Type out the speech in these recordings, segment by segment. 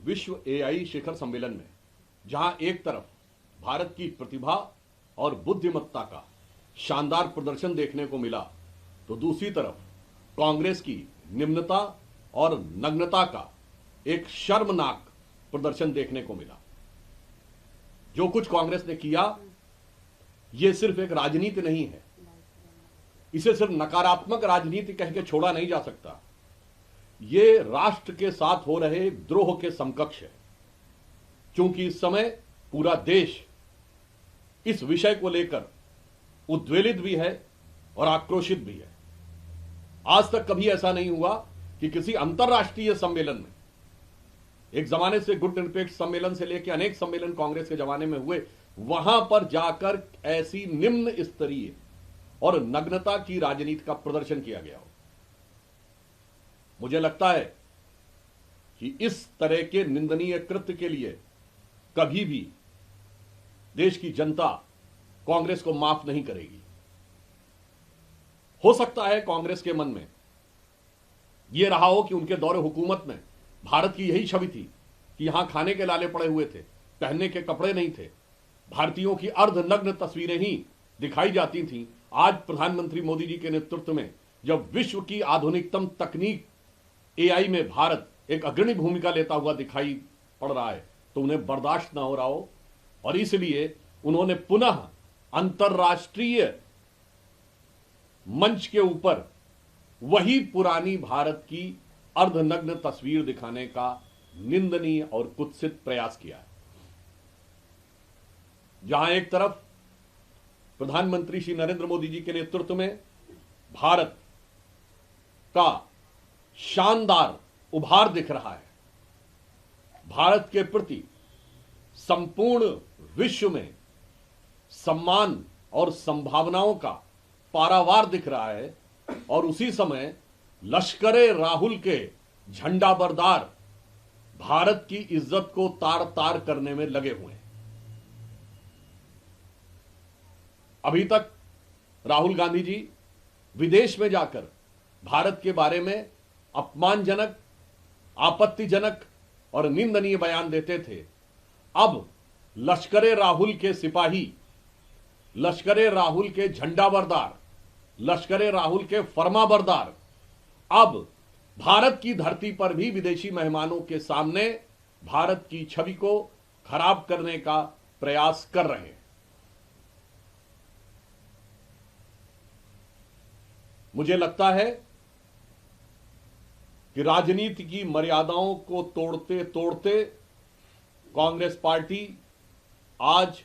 विश्व एआई शिखर सम्मेलन में जहां एक तरफ भारत की प्रतिभा और बुद्धिमत्ता का शानदार प्रदर्शन देखने को मिला, तो दूसरी तरफ कांग्रेस की निम्नता और नग्नता का एक शर्मनाक प्रदर्शन देखने को मिला। जो कुछ कांग्रेस ने किया, यह सिर्फ एक राजनीति नहीं है। इसे सिर्फ नकारात्मक राजनीति कह के छोड़ा नहीं जा सकता। ये राष्ट्र के साथ हो रहे द्रोह के समकक्ष है, क्योंकि इस समय पूरा देश इस विषय को लेकर उद्वेलित भी है और आक्रोशित भी है। आज तक कभी ऐसा नहीं हुआ कि किसी अंतर्राष्ट्रीय सम्मेलन में, एक जमाने से गुट निरपेक्ष सम्मेलन से लेकर अनेक सम्मेलन कांग्रेस के जमाने में हुए, वहां पर जाकर ऐसी निम्न स्तरीय और नग्नता की राजनीति का प्रदर्शन किया गया हो। मुझे लगता है कि इस तरह के निंदनीय कृत्य के लिए कभी भी देश की जनता कांग्रेस को माफ नहीं करेगी। हो सकता है कांग्रेस के मन में यह रहा हो कि उनके दौरे हुकूमत में भारत की यही छवि थी कि यहां खाने के लाले पड़े हुए थे, पहनने के कपड़े नहीं थे, भारतीयों की अर्धनग्न तस्वीरें ही दिखाई जाती थीं। आज प्रधानमंत्री मोदी जी के नेतृत्व में जब विश्व की आधुनिकतम तकनीक एआई में भारत एक अग्रणी भूमिका लेता हुआ दिखाई पड़ रहा है, तो उन्हें बर्दाश्त ना हो रहा हो, और इसलिए उन्होंने पुनः अंतर्राष्ट्रीय मंच के ऊपर वही पुरानी भारत की अर्धनग्न तस्वीर दिखाने का निंदनीय और कुत्सित प्रयास किया है। जहां एक तरफ प्रधानमंत्री श्री नरेंद्र मोदी जी के नेतृत्व में भारत का शानदार उभार दिख रहा है, भारत के प्रति संपूर्ण विश्व में सम्मान और संभावनाओं का पारावार दिख रहा है, और उसी समय लश्करे राहुल के झंडाबरदार भारत की इज्जत को तार तार करने में लगे हुए हैं। अभी तक राहुल गांधी जी विदेश में जाकर भारत के बारे में अपमानजनक, आपत्तिजनक और निंदनीय बयान देते थे। अब लश्करे राहुल के सिपाही, लश्करे राहुल के झंडाबरदार, लश्करे राहुल के फरमाबरदार अब भारत की धरती पर भी विदेशी मेहमानों के सामने भारत की छवि को खराब करने का प्रयास कर रहे हैं। मुझे लगता है कि राजनीति की मर्यादाओं को तोड़ते तोड़ते कांग्रेस पार्टी आज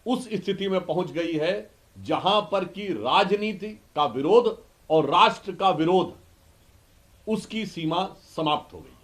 उस स्थिति में पहुंच गई है जहां पर कि राजनीति का विरोध और राष्ट्र का विरोध, उसकी सीमा समाप्त हो गई।